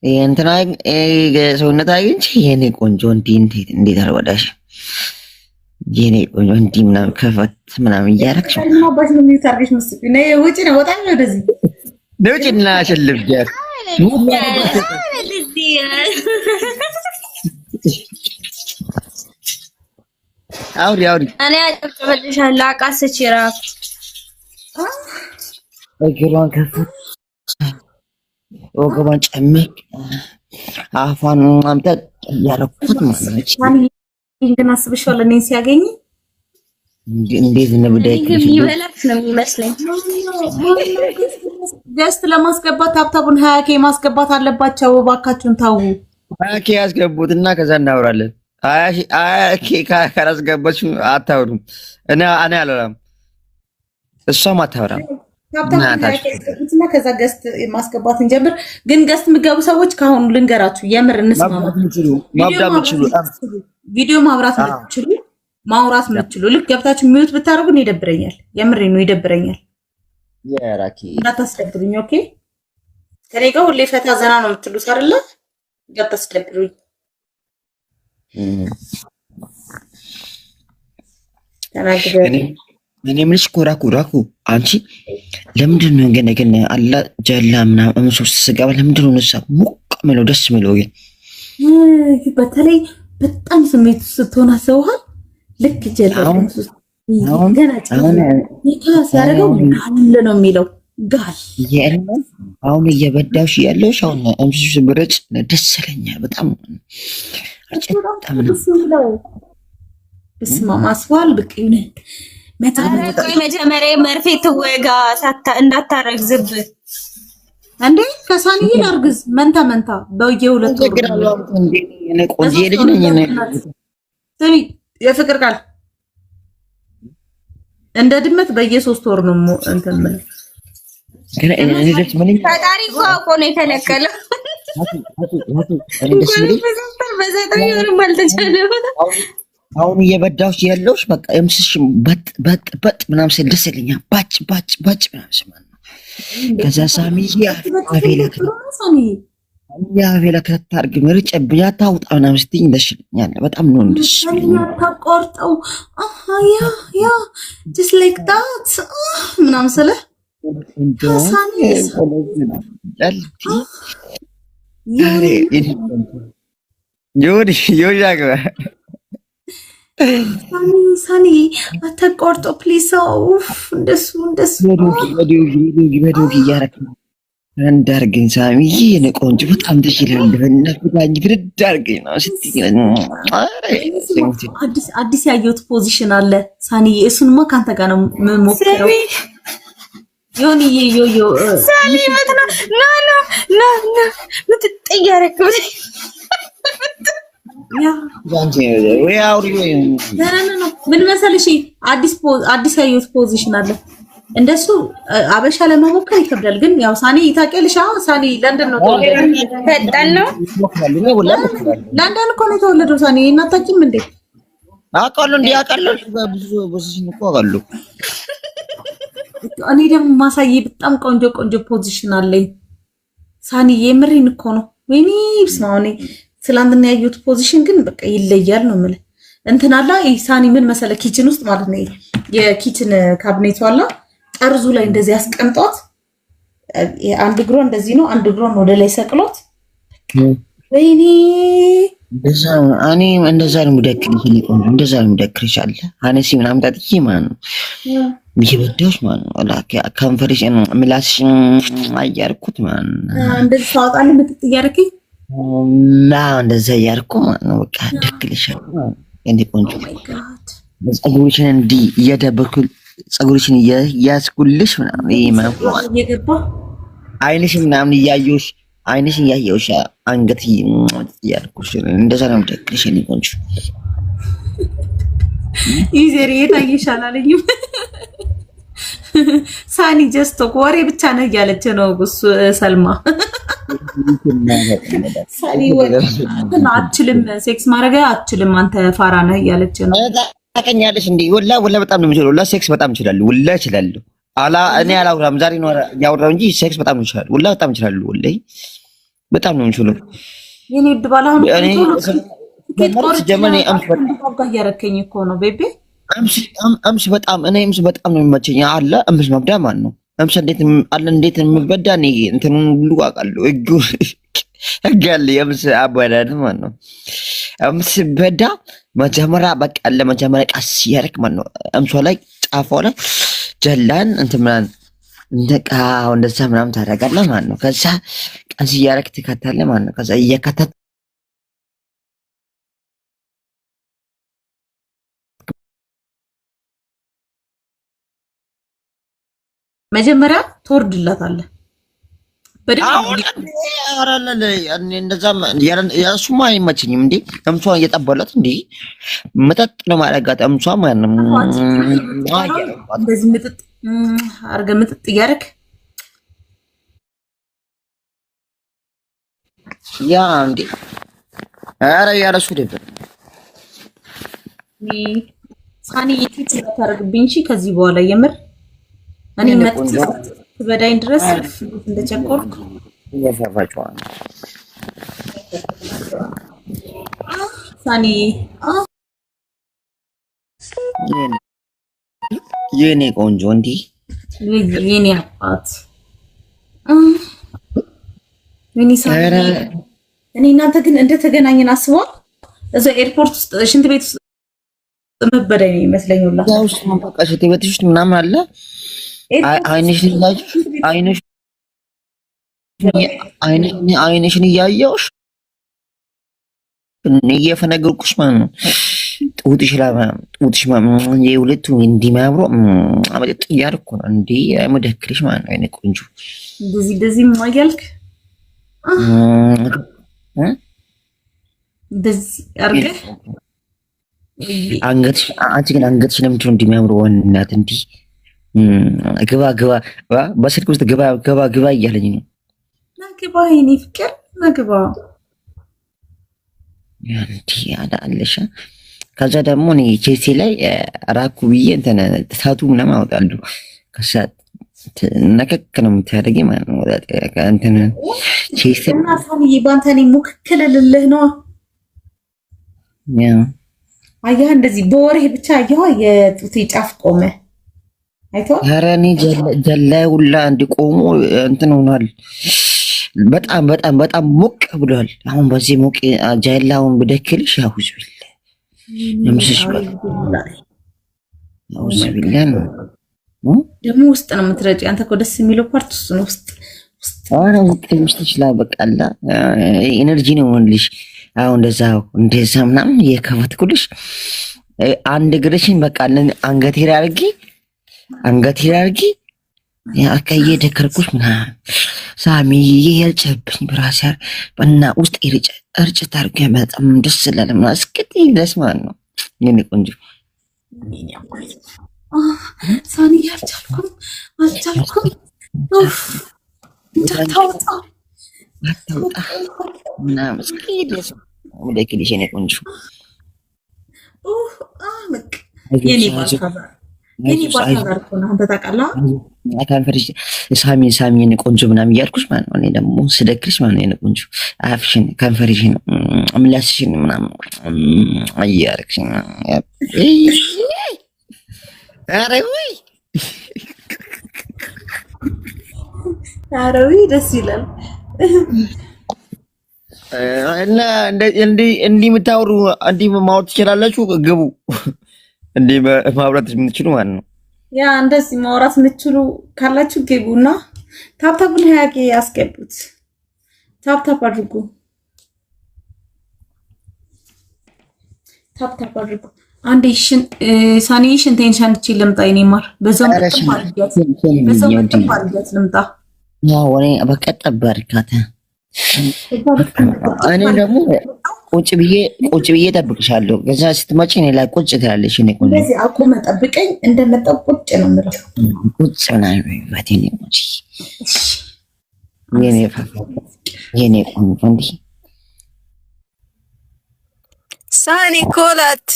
እንትና ሰውነት አግኝቼ የኔ ቆንጆ እንዴት አልወዳሽ የኔ ቆንጆ እንዲህ ምናምን ከፈት ምናምን እያደረግሽ ማባሽ ነው የሚታርግሽ መስሎኝ ነው። ውጪ ነው ወጣ ነው ወደዚህ ነው ጭና ሸልፍ ጃር አውሪ እኔ አጨብጭብልሻለሁ። አቃስቼ እራሱ እግሯን ከፈት ወገቧን ጨምቅ አፏን ማምጠጥ እያደረኩት ማለት ነው። ግን አስብሻለሁ እኔን ሲያገኝ እንዴት እንደምደክ የሚበላሽ ነው የሚመስለኝ። ገስት ለማስገባት ታብታቡን 20K ማስገባት አለባቸው። እባካችሁን ታው 20K ያስገቡትና ከዛ እናወራለን። 20K ካላስገባችሁ አታወሩም። እኔ አላወራም፣ እሷም አታወራም። ታብታቡን ከዛ ገስት ማስገባት እንጀምር። ግን ገስት የሚገቡ ሰዎች ካሁኑ ልንገራችሁ፣ የምር እንስማማ። ቪዲዮ ማብራት የምትችሉ ማውራት የምትችሉ ልክ ገብታችሁ ሚዩት ብታደርጉን ይደብረኛል። የምሬ ነው ይደብረኛል። የራኪ እንዳታስደብሩኝ። ኦኬ ከኔ ጋር ሁሌ ፈታ ዘና ነው የምትሉት አይደለ? እንዳታስደብሩኝ። እኔ ምንሽ ኮራኩ አንቺ ለምንድን ነው ግን አላ ጀላ ምናምን ሶስት ስጋባ ለምንድን ነው ነሳ ሙቅ ምለው ደስ ምለው ግን በተለይ በጣም ስሜት ስትሆን አሰውሃል። ልክ ጀላው ገና ሲያደርገው ጋል ነው የሚለው ጋል አሁን እየበዳሽ ያለሽ አሁን አምስሽ ብረጭ ደስ ይለኛል በጣም በስመ አብ አስዋል በቃ ይሁን መጀመሪያ መርፌ ትወጋ እንዳታረግዝብ እንዴ ከሳኒ ላርግዝ መንታ በየሁለት ወር እኔ ቆንጆ ልጅ ነኝ ስሚ የፍቅር ቃል እንደ ድመት በየ3 ወር ነው እንትን ምን ፈጣሪ እኮ አውቆ ነው የከለከለው። አሁን እየበዳሁሽ ያለሁሽ በቃ የምስሽ በጥ ምናምን ስል ደስ ይለኛል። ባጭ ምናምን ስማን ነው። ከዛ ሳሚዬ አፌላ ከታርግ ምርጭ ብያታውጣ ምናምን ስትይኝ ደስ ይለኛል። በጣም ነው ደስ ይለኛል። ተቆርጠው ያ just like that ምናምን ስለ ሳኒ አተቆርጦ ፕሊስ እንደሱ እያረክ እንዳርገኝ ሳሚዬ የኔ ቆንጆ በጣም ትችላለህ። በእናትህ ፍርድ አድርገኝ ነው ስትይ አዲስ ያየሁት ፖዚሽን አለ ሳኒዬ። እሱንማ ካንተ ጋር ነው የምሞክረው። ዮኒዬ ዮዮ ሳኒ መጥና ና ምትጠያረክ ምን መሰለሽ አዲስ ያየሁት ፖዚሽን አለ። እንደሱ አበሻ ለመሞከር ይከብዳል። ግን ያው ሳኒ ታውቂያለሽ። ሳኒ ለንደን ነው ፈጣን ነው። ለንደን እኮ ነው የተወለደው ሳኒ። እናታችም እንዴ አውቃለሁ እንዴ አውቃለሁ። ብዙ ፖዚሽን እኮ አውቃለሁ። እኔ ደግሞ ማሳዬ በጣም ቆንጆ ፖዚሽን አለኝ ሳኒ። የምሬን እኮ ነው። ወይኔ ስማውኔ ትላንትና ያየሁት ፖዚሽን ግን በቃ ይለያል ነው የምልህ። እንትን አላ ሳኒ ምን መሰለ ኪችን ውስጥ ማለት ነው የኪችን ካቢኔቱ አላ ጠርዙ ላይ እንደዚህ ያስቀምጧት። አንድ እግሯ እንደዚህ ነው፣ አንድ እግሯን ወደ ላይ ሰቅሎት። ወይኔ እንደዛ ነው ሙደክልሽ ነው እንደዛ ነው ሙደክልሽ አለ አነሲ ምናምን ታጥቂ ማን ነው ይበደውሽ ማን ነው አላ ከንፈርሽ ምላስሽ አያርኩት ማን እንደዚህ ሳውጣለ ምትጥ እያደረከኝ እንደዛ እያደረኩ ማን ነው በቃ ደክልሻል እንዴ ቆንጆ ፀጉርሽን እንዲህ እየደበኩ ፀጉርሽን እያስኩልሽ ምናምን እየገባ አይንሽ ምናምን እያየሁሽ አይንሽን እያየሁሽ አንገት እያልኩሽ እንደዛ ነው የምደክልሽ የእኔ ቆንጆ። ይዘር የታየሻል አለኝም ሳኒ ጀስቶ ወሬ ብቻ ነው እያለች ነው እሱ ሰልማ ሳኒ አትችልም ሴክስ ማድረግ አትችልም አንተ ፋራ ነህ እያለች ነው። ታውቂኛለሽ እንዴ ወላ በጣም ነው የምችለው። ወላ ሴክስ በጣም እችላለሁ። ወላ እችላለሁ። እኔ አላውራም ዛሬ ነው ያወራው እንጂ ሴክስ በጣም እችላለሁ። ወላ በጣም እችላለሁ። ወላሂ በጣም ነው የምችለው። የኔ ድባላ አሁን ጀመኔ እያረከኝ እኮ ነው ቤቤ። አምስ በጣም እኔ አምስ በጣም ነው የሚመቸኝ አለ። አምስ መብዳ ማን ነው አምስ እንዴት አለ እንዴት የምበዳ እኔ እንትኑን ሁሉ አውቃለሁ። ህግ አለ የአምስ አባዳድ ማን ነው አምስ በዳ መጀመሪያ በቃ ለመጀመሪያ ቀስ ያረክ ማን ነው አምሷ ላይ ጫፏ ላይ ጀላን እንትን ምናምን እንደቃው እንደዛ ምናምን ታደርጋለህ ማለት ነው። ከዛ ቀስ እያረክ ትከታለህ ማለት ነው። ከዛ እየከተት መጀመሪያ ትወርድላታለህ በደንብ እንደዛ እሱማ አይመችኝም እንዴ እምሷ እየጠበላት እንዴ መጠጥ ነው ማረጋት እምሷ ማለት ነው። እንደዚህ ምጥጥ አድርገህ ምጥጥ እያደረክ ያ እንዴ ኧረ ያለሱ ደብር ሳኒ የትት ታረግብኝ እንጂ ከዚህ በኋላ የምር እኔ መጥቼ በዳይን ድረስ እንደቸኮልኩ እየፈፋችዋ ሳኒ የኔ ቆንጆ እንዴ የኔ አባት ምን ይሳራ እኔ እናንተ ግን እንደተገናኘን አስበዋል። እዛ ኤርፖርት ውስጥ ሽንት ቤት ውስጥ መበዳይ ነው ይመስለኛል። ያው ውስጥ ማንቀቃ ሽንት ቤት ውስጥ ምናምን አለ። አይንሽን እያየሁሽ እየፈነገርኩሽ ማለት ነው። ጡትሽ የሁለቱ እንዲማብሮ አመጥ እያልኩ ነው እንዴ አይመደክልሽ ማለት ነው። አይኔ ቆንጆ እንደዚህ ማያልክ እንደዚህ አርገህ አንገትሽ አንቺ ግን አንገትሽ ለምንድን ነው እንደሚያምረው ወንናት እንዴ ግባ በስልክ ውስጥ ግባ እያለኝ ነው። ናግባ የኔ ፍቅር ናግባ ያንቲ አዳለሽ። ከዛ ደግሞ እኔ ቼሲ ላይ ራኩ ብዬ እንትን ታቱ ምናምን አወጣለሁ። ከዛ ነከክ ነው የምታደርጊ ማለት ነው። እንትን ቼሲ እና ሳሚዬ ባንተ እኔ ሙክክልልህ ነው። ያ አየህ እንደዚህ በወሬ ብቻ አየህ የጡቴ ጫፍ ቆመ አይተው ኧረ እኔ ጀላይ ሁላ እንዲቆሙ እንትን ሆኗል። በጣም ሞቅ ብሏል። አሁን በዚህ ሞቅ ጀላውን ብደክልሽ ያውዝ ቢል ለምሽሽ ያውዝ ቢል ደግሞ ውስጥ ነው የምትረጪ አንተ እኮ ደስ የሚለው ፓርት ውስጥ ነው። አረ ውስጥ ይችላል በቃ አላ ኢነርጂ ነው ወንልሽ። አሁን እንደዛ ምናምን የከፈትኩልሽ አንድ እግርሽን በቃ አንገቴ ላይ አድርጊ ያከየ ደከርኩሽ ምናምን ሳሚ የልጨብኝ ብራሳ በና ውስጥ እርጭ ታርገ በጣም ደስ ይላል። ማስከቲ ደስ ማለት ነው የኔ ቆንጆ ሳኒ አልቻልኩም እንዳታወጣ ምናምን እስኪ ደስ ወደክልሽ የኔ ቆንጆ የኔ ባታጋር እኮ ነው አንተ ታውቃለህ። አካንፈርሽ ሳሚ የኔ ቆንጆ ምናምን እያልኩሽ ማለት ነው። እኔ ደግሞ ስደክልሽ ማለት ነው የኔ ቆንጆ አፍሽን ከንፈርሽን ምላስሽን ምናምን አያርክሽ ኧረ ውይ ደስ ይላል። እና እንዲህ የምታወሩ እንዲህ ማውራት ትችላላችሁ። ግቡ እንዲህ ማውራት የምትችሉ ማለት ነው። ያ እንደዚህ ማውራት የምትችሉ ካላችሁ ግቡና ታፕታፑን ሀያቄ ያስገቡት። ታፕታፕ አድርጉ። አንዴ ሳኒ ሽንቴን ሸንቼ ልምጣ። የኔ ማር በዛው ጥፋት ልምጣ። ያው እኔ በቀጠብ በርካታ እኔ ደግሞ ቁጭ ብዬ ጠብቅሻለሁ። ከዛ ስትመጪ እኔ ላይ ቁጭ ትላለሽ። እኔ ቆንጆ እንደዚህ አቁመ ጠብቀኝ። እንደመጣው ቁጭ ነው የምለው። ቁጭ ነው ባቴኔ ቁጭ የኔ ቆንጆ እንዲህ ሳኒ ኮላት